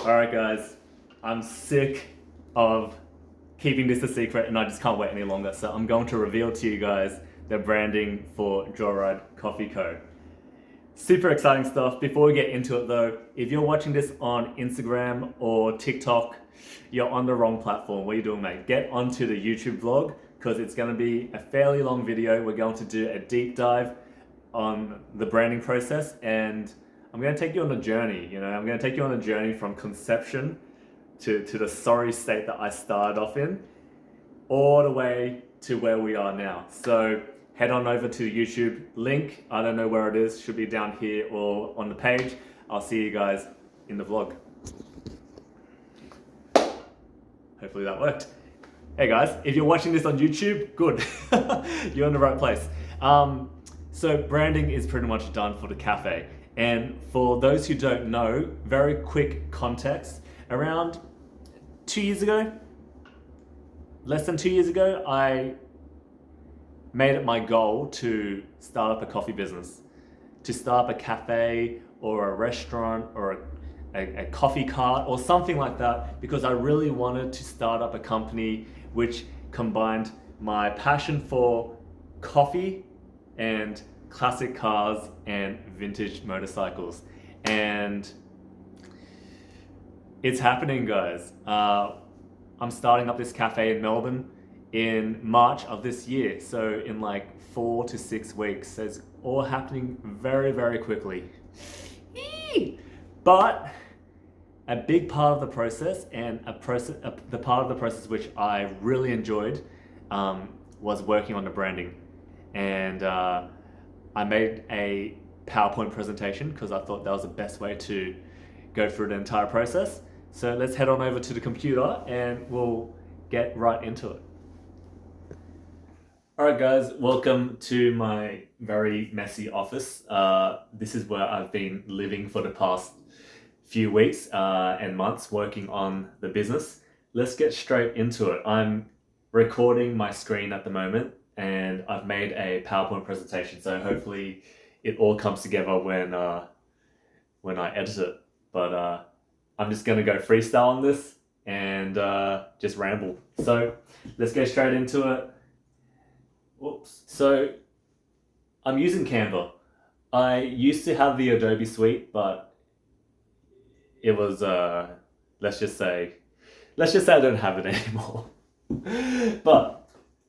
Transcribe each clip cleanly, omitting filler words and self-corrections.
Alright guys, I'm sick of keeping this a secret and I just can't wait any longer. So I'm going to reveal to you guys the branding for JOYRIDE Coffee Co. Super exciting stuff. Before we get into it though, if you're watching this on Instagram or TikTok, you're on the wrong platform. What are you doing, mate? Get onto the YouTube vlog because it's going to be a fairly long video. We're going to do a deep dive on the branding process and I'm going to take you on a journey. I'm going to take you on a journey from conception to the sorry state that I started off in, all the way to where we are now. So head on over to the YouTube link. I don't know where it is. Should be down here or on the page. I'll see you guys in the vlog. Hopefully that worked. Hey guys, if you're watching this on YouTube, good. You're in the right place. So branding is pretty much done for the cafe. And for those who don't know, very quick context, around 2 years ago, less than 2 years ago, I made it my goal to start up a coffee business, to start up a cafe or a restaurant or a coffee cart or something like that, because I really wanted to start up a company which combined my passion for coffee and classic cars and vintage motorcycles. And it's happening, guys. I'm starting up this cafe in Melbourne in March of this year, so in like 4 to 6 weeks. So it's all happening very, very quickly. But a big part of the process and the part of the process which I really enjoyed was working on the branding. And I made a PowerPoint presentation because I thought that was the best way to go through the entire process. So let's head on over to the computer and we'll get right into it. Alright guys, welcome to my very messy office. This is where I've been living for the past few weeks and months working on the business. Let's get straight into it. I'm recording my screen at the moment and I've made a PowerPoint presentation, so hopefully it all comes together when I edit it. But I'm just gonna go freestyle on this and just ramble. So let's get straight into it. Whoops. So I'm using Canva. I used to have the Adobe Suite, but it was let's just say I don't have it anymore. But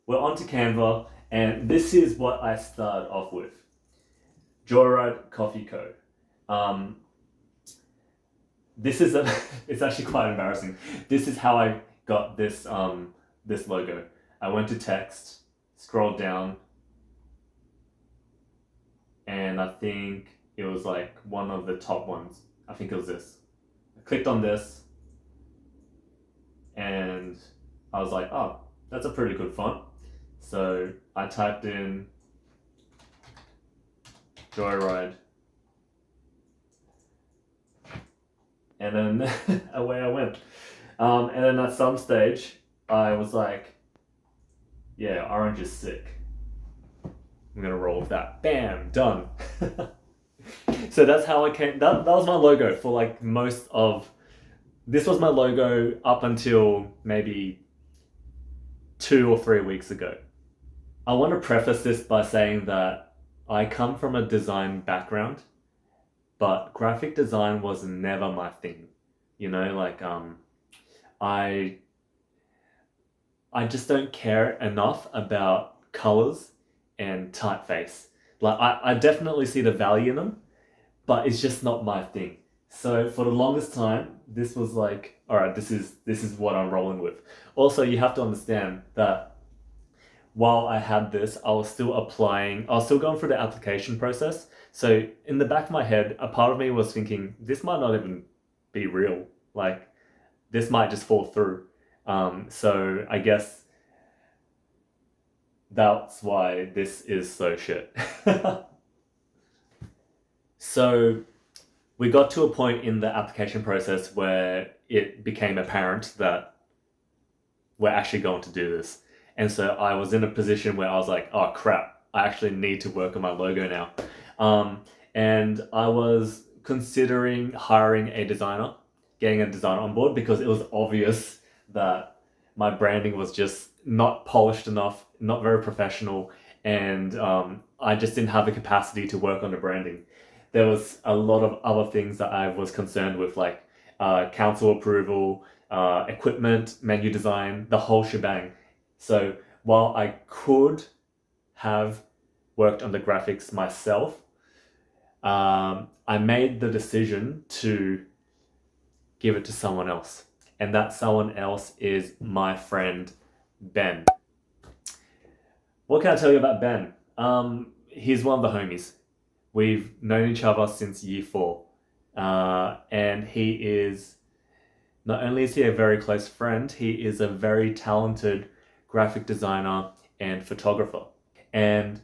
we're onto Canva, and this is what I started off with. JOYRIDE Coffee Co. This is it's actually quite embarrassing. This is how I got this this logo. I went to text, scrolled down, and I think it was like one of the top ones. I think it was this. I clicked on this, and I was like, oh, that's a pretty good font. So I typed in JOYRIDE, and then away I went. And then at some stage, I was like, yeah, orange is sick. I'm gonna roll with that. Bam, done. So that's how I came. That was my logo for like most of. This was my logo up until maybe 2 or 3 weeks ago. I want to preface this by saying that I come from a design background, but graphic design was never my thing. I just don't care enough about colors and typeface. Like I definitely see the value in them, but it's just not my thing. So for the longest time, this was like, all right, this is what I'm rolling with. Also, you have to understand that while I had this, I was still going through the application process. So in the back of my head, a part of me was thinking, this might not even be real. Like, this might just fall through. So I guess that's why this is so shit. So we got to a point in the application process where it became apparent that we're actually going to do this. And so I was in a position where I was like, oh crap, I actually need to work on my logo now. And I was considering hiring a designer, getting a designer on board because it was obvious that my branding was just not polished enough, not very professional, and I just didn't have the capacity to work on the branding. There was a lot of other things that I was concerned with, like council approval, equipment, menu design, the whole shebang. So while I could have worked on the graphics myself, I made the decision to give it to someone else. And that someone else is my friend, Ben. What can I tell you about Ben? He's one of the homies. We've known each other since year 4. And he is, not only is he a very close friend, he is a very talented graphic designer and photographer. And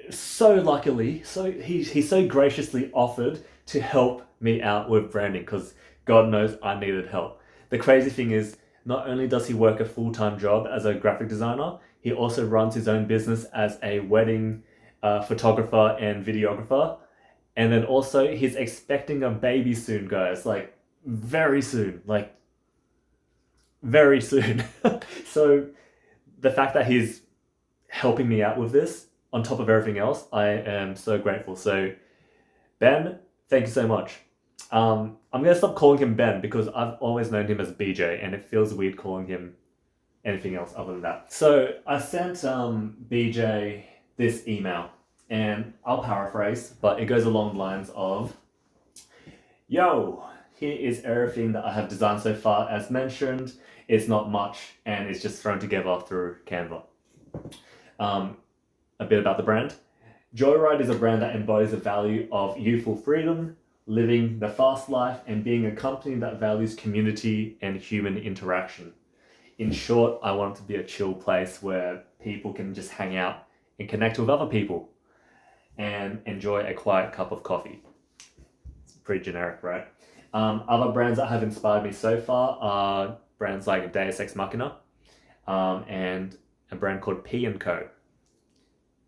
so luckily, he so graciously offered to help me out with branding because God knows I needed help. The crazy thing is, not only does he work a full-time job as a graphic designer, he also runs his own business as a wedding photographer and videographer. And then also he's expecting a baby soon, guys, like very soon, like very soon. So the fact that he's helping me out with this on top of everything else, I am so grateful. So Ben, thank you so much. I'm gonna stop calling him Ben because I've always known him as BJ and it feels weird calling him anything else other than that. So I sent BJ this email, and I'll paraphrase, but it goes along the lines of, yo, here is everything that I have designed so far. As mentioned, it's not much and it's just thrown together through Canva. A bit about the brand. JOYRIDE is a brand that embodies the value of youthful freedom, living the fast life, and being a company that values community and human interaction. In short, I want it to be a chill place where people can just hang out and connect with other people and enjoy a quiet cup of coffee. It's pretty generic, right? Other brands that have inspired me so far are brands like Deus Ex Machina and a brand called P&Co.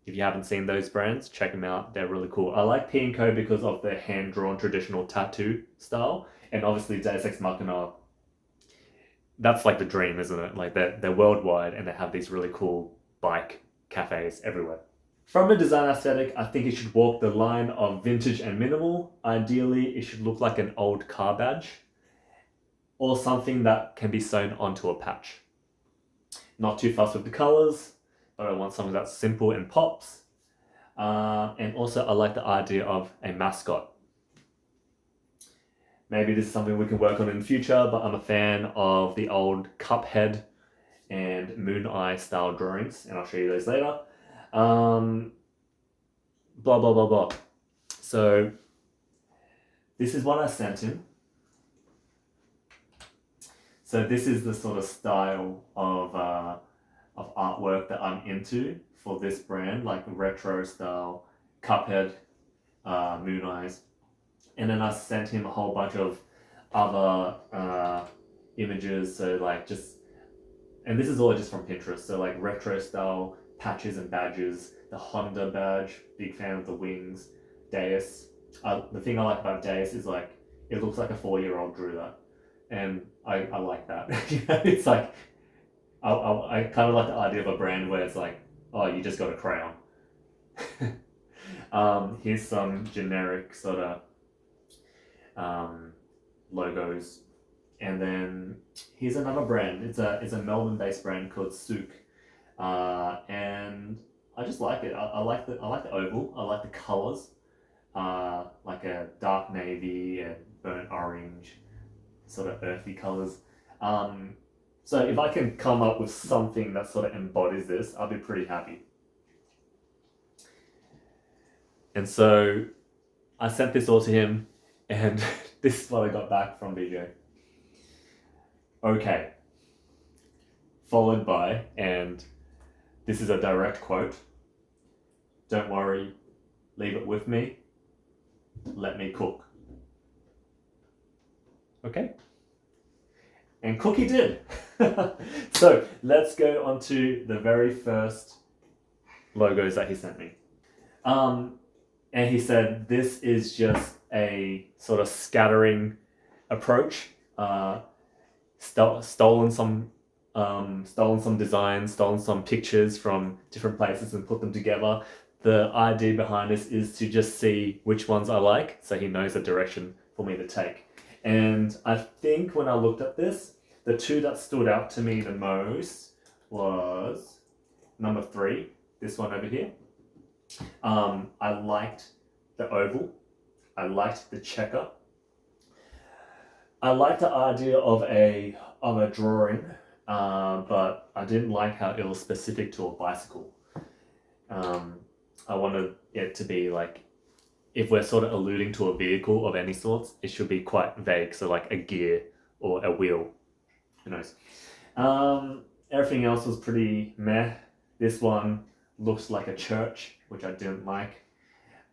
If you haven't seen those brands, check them out. They're really cool. I like P&Co because of their hand-drawn traditional tattoo style. And obviously Deus Ex Machina, that's like the dream, isn't it? Like they're worldwide and they have these really cool bike cafes everywhere. From a design aesthetic, I think it should walk the line of vintage and minimal. Ideally, it should look like an old car badge or something that can be sewn onto a patch. Not too fussed with the colors, but I want something that's simple and pops. And also I like the idea of a mascot. Maybe this is something we can work on in the future, but I'm a fan of the old Cuphead and Moon Eye style drawings, and I'll show you those later. Blah, blah, blah, blah. So this is what I sent him. So this is the sort of style of artwork that I'm into for this brand, like retro style, Cuphead, Moon Eyes. And then I sent him a whole bunch of other images, so like just, and this is all just from Pinterest, so like retro style patches and badges, the Honda badge, big fan of the wings, Deus. The thing I like about Deus is like, it looks like a 4-year-old drew that. And I like that. It's like, I kind of like the idea of a brand where it's like, oh, you just got a crayon. Here's some generic sort of logos. And then here's another brand. It's a Melbourne-based brand called Souk. And I just like it. I like the oval. I like the colors. Like a dark navy and burnt orange, sort of earthy colors. So if I can come up with something that sort of embodies this, I'll be pretty happy. And so I sent this all to him, and this is what I got back from BJ. Okay. Followed by, and this is a direct quote, "Don't worry, leave it with me, let me cook." Okay. And cook he did. So let's go on to the very first logos that he sent me. And he said, this is just a sort of scattering approach. Stolen some designs, stolen some pictures from different places and put them together. The idea behind this is to just see which ones I like, so he knows the direction for me to take. And I think when I looked at this, the two that stood out to me the most was number 3, this one over here. I liked the oval. I liked the checker. I liked the idea of a drawing, but I didn't like how it was specific to a bicycle. I wanted it to be like, if we're sort of alluding to a vehicle of any sorts, it should be quite vague. So like a gear or a wheel. Who knows? Everything else was pretty meh. This one looks like a church, which I didn't like.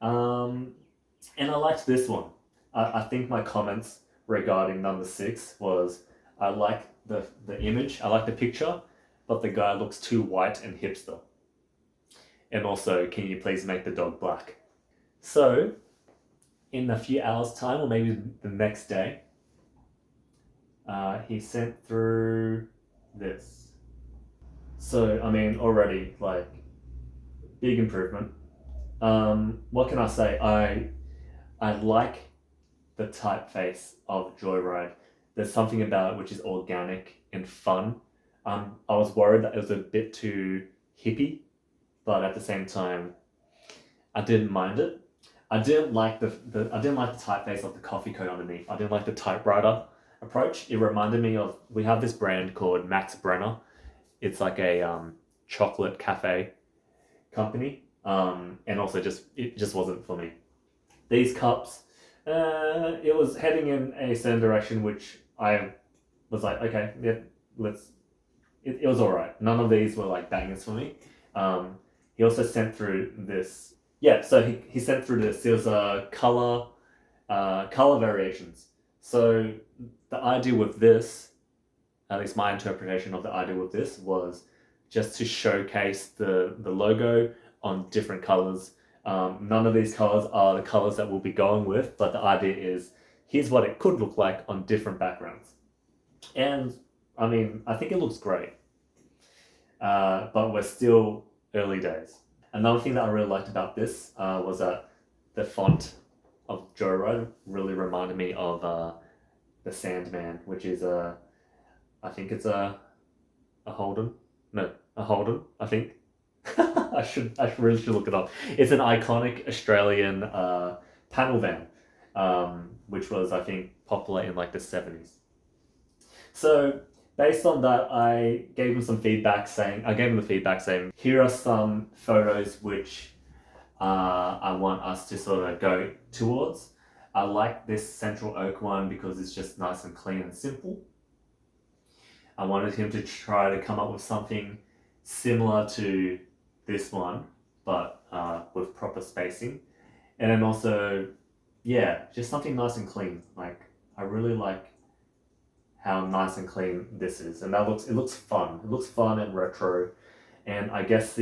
And I liked this one. I think my comments regarding number 6 was, I like the image, I like the picture, but the guy looks too white and hipster. And also, can you please make the dog black? So, in a few hours' time, or maybe the next day, he sent through this. So, I mean, already, like, big improvement. What can I say? I like the typeface of JOYRIDE. There's something about it which is organic and fun. I was worried that it was a bit too hippie, but at the same time, I didn't mind it. I didn't like the typeface of the coffee code underneath. I didn't like the typewriter approach. It reminded me of, we have this brand called Max Brenner. It's like a chocolate cafe company, and also it just wasn't for me. These cups, it was heading in a certain direction, which I was like, okay, yeah, it was alright. None of these were like bangers for me. He also sent through this. Yeah, so he sent through this. There was a color variations. So the idea with this, at least my interpretation of the idea with this, was just to showcase the logo on different colors. None of these colors are the colors that we'll be going with, but the idea is, here's what it could look like on different backgrounds. And I mean, I think it looks great, but we're still early days. Another thing that I really liked about this was that the font of JOYRIDE really reminded me of the Sandman, which is I think it's a Holden. No, a Holden, I think. I really should look it up. It's an iconic Australian panel van, which was, I think, popular in like the 70s. So based on that, I gave him the feedback saying, here are some photos which I want us to sort of go towards. I like this Central Oak one because it's just nice and clean and simple. I wanted him to try to come up with something similar to this one, but with proper spacing. And then also, yeah, just something nice and clean. Like, I really like how nice and clean this is, and it looks fun. It looks fun and retro. And I guess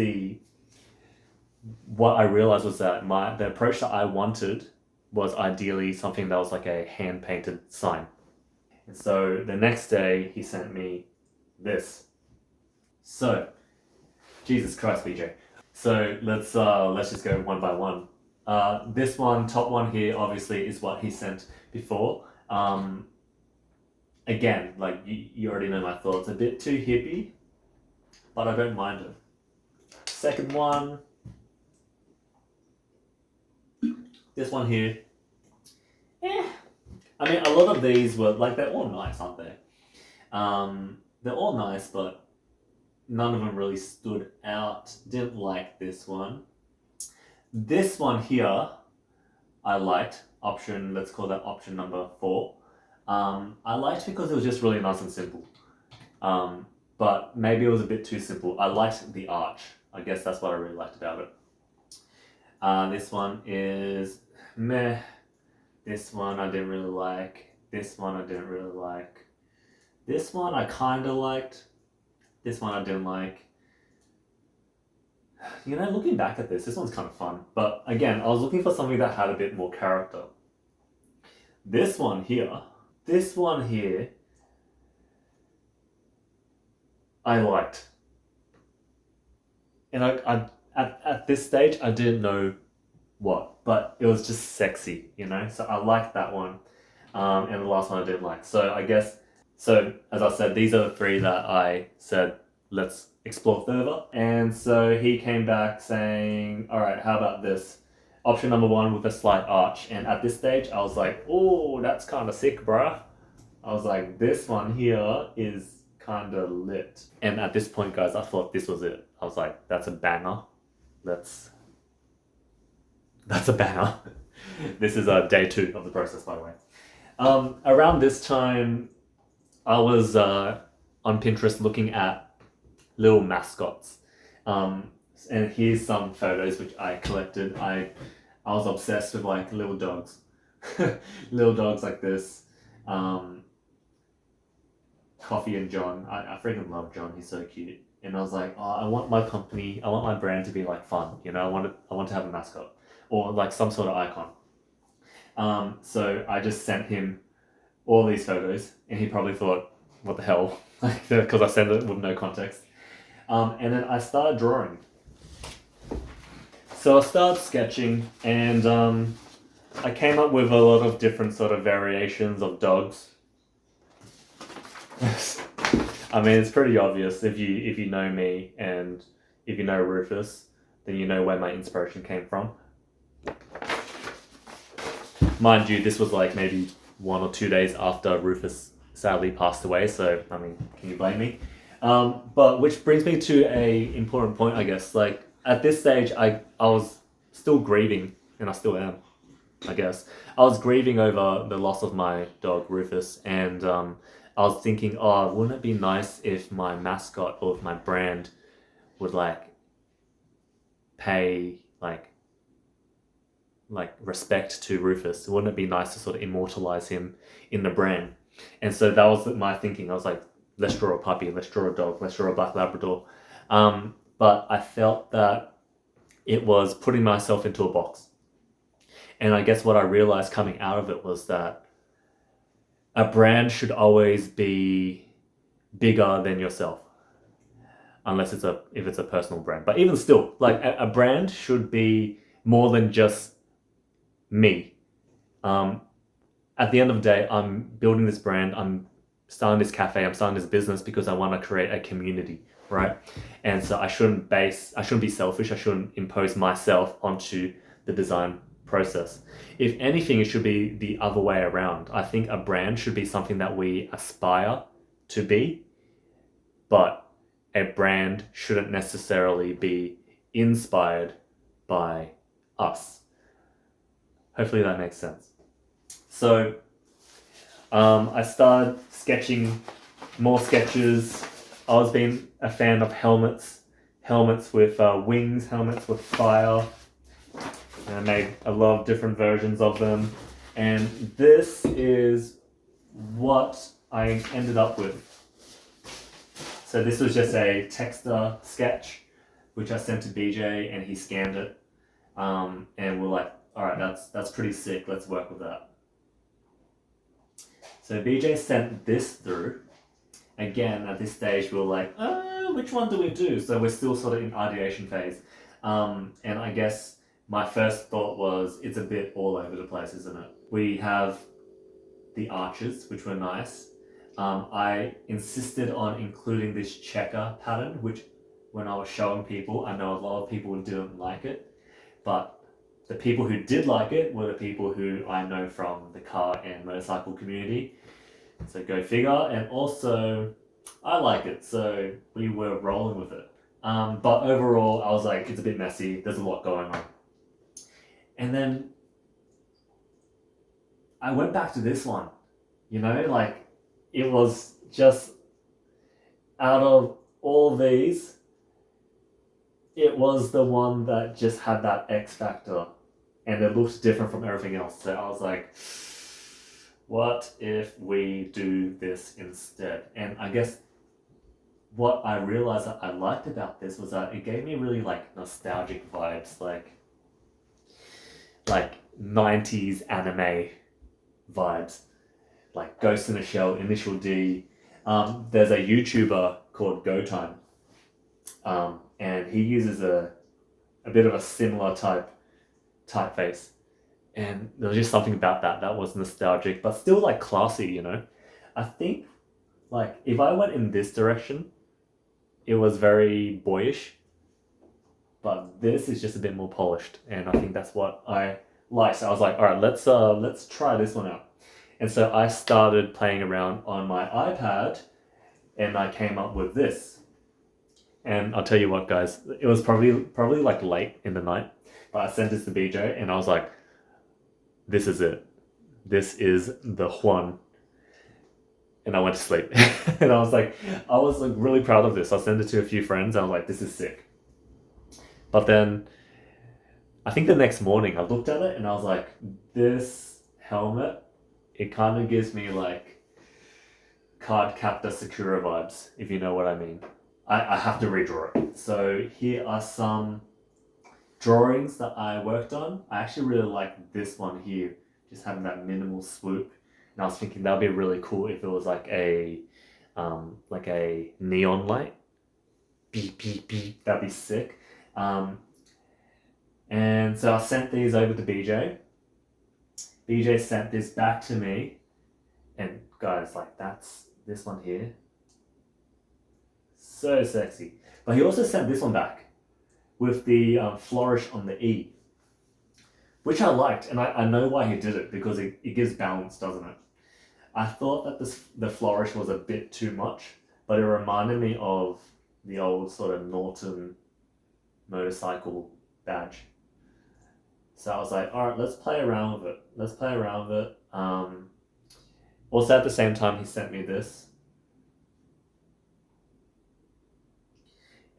what I realized was that the approach that I wanted was ideally something that was like a hand painted sign. And so the next day he sent me this. So, Jesus Christ, BJ. So let's just go one by one. This one, top one here, obviously is what he sent before. Again, like you already know my thoughts. A bit too hippie, but I don't mind it. Second one, this one here. Yeah, I mean, a lot of these were like, they're all nice, aren't they? They're all nice, but none of them really stood out. Didn't like this one. This one here, I liked. Let's call that option number 4. I liked because it was just really nice and simple. But maybe it was a bit too simple. I liked the arch. I guess that's what I really liked about it. This one is meh. This one I didn't really like. This one I didn't really like. This one I kind of liked. This one I didn't like. Looking back at this one's kind of fun. But again, I was looking for something that had a bit more character. This one here, I liked. And at this stage, I didn't know what, but it was just sexy, you know? So I liked that one. And the last one I didn't like. So I guess, so as I said, these are the three that I said, let's explore further. And so he came back saying, all right, how about this? Option number one with a slight arch. And at this stage, I was like, oh, that's kind of sick, bruh. I was like, this one here is kind of lit. And at this point, guys, I thought this was it. I was like, that's a banger. That's a banger. This is day 2 of the process, by the way. Around this time, I was on Pinterest looking at little mascots. And here's some photos which I collected. I was obsessed with like little dogs. Little dogs like this. Coffee and John. I freaking love John. He's so cute. And I was like, oh, I want my brand to be like fun. You know, I want to have a mascot or like some sort of icon. So I just sent him all these photos, and he probably thought, what the hell? Like, because I sent it with no context. And then I started drawing. So I started sketching, and I came up with a lot of different sort of variations of dogs. I mean, it's pretty obvious if you know me and if you know Rufus, then you know where my inspiration came from. Mind you, this was like maybe 1 or 2 days after Rufus sadly passed away, so I mean, can you blame me? But which brings me to a important point, I guess. Like at this stage, I was still grieving, and I still am, I guess. I was grieving over the loss of my dog Rufus, and I was thinking, oh, wouldn't it be nice if my mascot or if my brand would like pay like respect to Rufus? Wouldn't it be nice to sort of immortalize him in the brand? And so that was my thinking. I was like, let's draw a puppy, let's draw a dog, let's draw a black Labrador. But I felt that it was putting myself into a box. And I guess what I realized coming out of it was that a brand should always be bigger than yourself, unless if it's a personal brand. But even still, like a brand should be more than just me. At the end of the day, I'm building this brand. I'm starting this cafe. I'm starting this business because I want to create a community, right? And so I shouldn't be selfish. I shouldn't impose myself onto the design process. If anything, it should be the other way around. I think a brand should be something that we aspire to be, but a brand shouldn't necessarily be inspired by us. Hopefully that makes sense. So I started sketching more sketches. I was being a fan of helmets with wings, helmets with fire. And I made a lot of different versions of them. And this is what I ended up with. So this was just a texter sketch, which I sent to BJ, and he scanned it. And we're like, all right, that's pretty sick. Let's work with that. So BJ sent this through. Again, at this stage, we were like, which one do we do? So we're still sort of in ideation phase. And I guess my first thought was, it's a bit all over the place, isn't it? We have the arches, which were nice. I insisted on including this checker pattern, which when I was showing people, I know a lot of people didn't like it, but the people who did like it were the people who I know from the car and motorcycle community. So go figure. And also, I like it, so we were rolling with it. But overall, I was like, it's a bit messy. There's a lot going on. And then I went back to this one, you know, like it was just out of all these, it was the one that just had that X factor and it looked different from everything else. So I was like, what if we do this instead? And I guess what I realized that I liked about this was that it gave me really like nostalgic vibes, like 90s anime vibes, like Ghost in a Shell, Initial D. There's a YouTuber called Go Time, and he uses a bit of a similar typeface, and there was just something about that was nostalgic, but still like classy, you know. I think like if I went in this direction, it was very boyish, but this is just a bit more polished, and I think that's what I like. So I was like, all right, let's try this one out. And so I started playing around on my iPad, and I came up with this. And I'll tell you what, guys, it was probably like late in the night, but I sent this to BJ, and I was like, this is it. This is the one. And I went to sleep. And I was like really proud of this. I sent it to a few friends. I was like, this is sick. But then I think the next morning I looked at it and I was like, this helmet, it kind of gives me like Card Captor Sakura vibes, if you know what I mean. I have to redraw it. So here are some drawings that I worked on. I actually really like this one here, just having that minimal swoop. And I was thinking that would be really cool if it was like a neon light. Beep beep beep. That'd be sick. And so I sent these over to BJ. BJ sent this back to me, and guys, like that's this one here. So sexy. But he also sent this one back with the flourish on the E, which I liked, and I know why he did it, because it gives balance, doesn't it? I thought that the flourish was a bit too much, but it reminded me of the old sort of Norton motorcycle badge. So I was like, all right, let's play around with it. Also at the same time, he sent me this.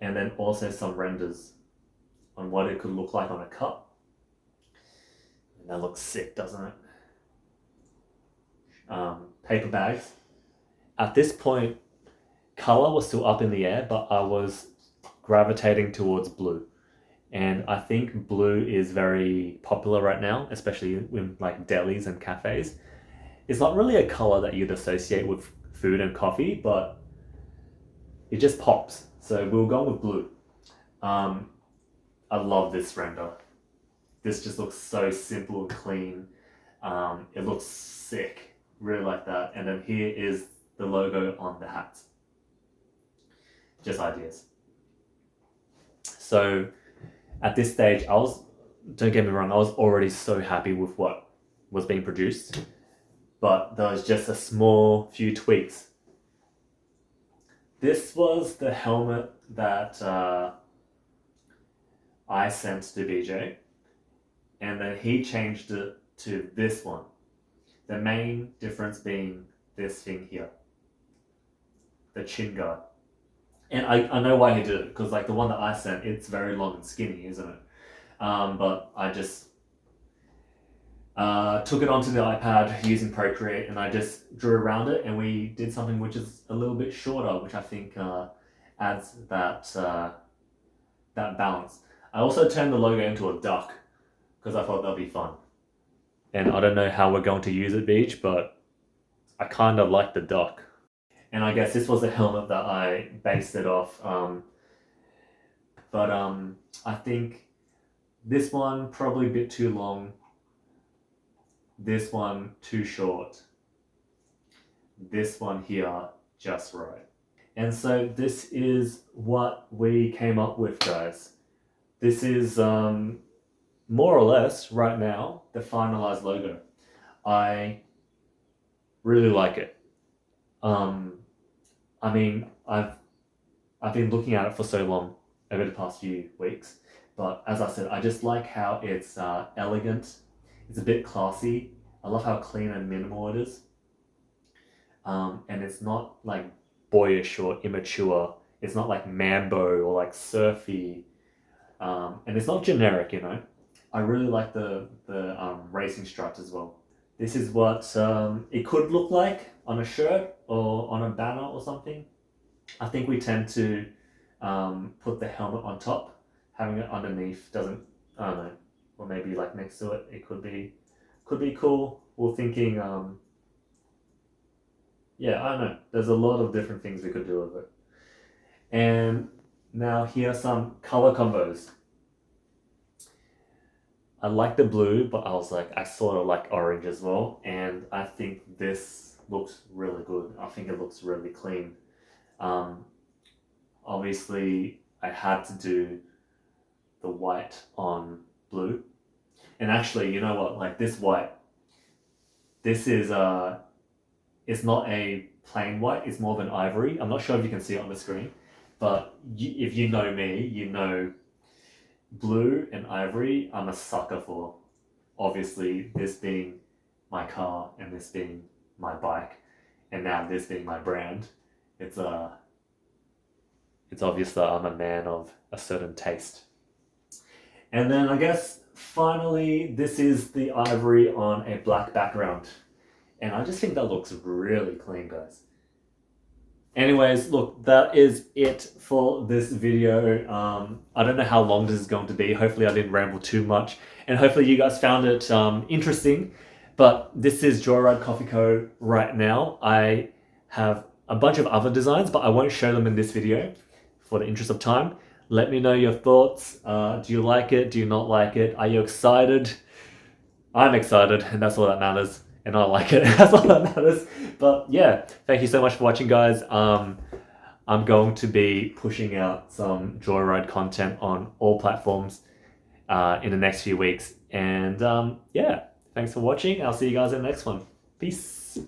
And then also some renders on what it could look like on a cup. And that looks sick, doesn't it? Paper bags. At this point, color was still up in the air, but I was gravitating towards blue. And I think blue is very popular right now, especially in like delis and cafes. It's not really a color that you'd associate with food and coffee, but it just pops. So we'll go with blue. I love this render. This just looks so simple and clean. It looks sick. Really like that. And then here is the logo on the hat. Just ideas. So at this stage, don't get me wrong, I was already so happy with what was being produced, but there was just a small few tweaks. This was the helmet that I sent to BJ, and then he changed it to this one. The main difference being this thing here, the chin guard. And I know why he did it, because like the one that I sent, it's very long and skinny, isn't it? But I just took it onto the iPad using Procreate, and I just drew around it, and we did something which is a little bit shorter, which I think adds that balance. I also turned the logo into a duck, because I thought that'd be fun. And I don't know how we're going to use it, Beach, but I kind of like the duck. And I guess this was the helmet that I based it off. But I think this one probably a bit too long. This one too short. This one here just right. And so this is what we came up with, guys. This is more or less right now the finalized logo. I really like it. I mean, I've been looking at it for so long over the past few weeks, but as I said, I just like how it's elegant. It's a bit classy. I love how clean and minimal it is. And it's not like boyish or immature. It's not like mambo or like surfy. And it's not generic, you know. I really like the racing stripes as well. This is what it could look like on a shirt or on a banner or something. I think we tend to put the helmet on top. Having it underneath doesn't, I don't know, or maybe like next to it, it could be cool. we're thinking, yeah, I don't know. There's a lot of different things we could do with it. And now here are some color combos. I like the blue, but I was like, I sort of like orange as well. And I think this looks really good. I think it looks really clean. Um, Obviously, I had to do the white on blue. And actually, you know what? Like this white, this is it's not a plain white. It's more of an ivory. I'm not sure if you can see it on the screen, but if you know me, you know blue and ivory. I'm a sucker for. Obviously, this being my car and this being my bike, and now this being my brand. It's it's obvious that I'm a man of a certain taste. And then I guess finally, this is the ivory on a black background. And I just think that looks really clean, guys. Anyways, look, that is it for this video. I don't know how long this is going to be. Hopefully I didn't ramble too much. And hopefully you guys found it interesting. But this is Joyride Coffee Co. right now. I have a bunch of other designs, but I won't show them in this video for the interest of time. Let me know your thoughts. Do you like it? Do you not like it? Are you excited? I'm excited, and that's all that matters. And I like it. That's all that matters. But yeah, thank you so much for watching, guys. I'm going to be pushing out some Joyride content on all platforms in the next few weeks. And yeah, thanks for watching. I'll see you guys in the next one. Peace.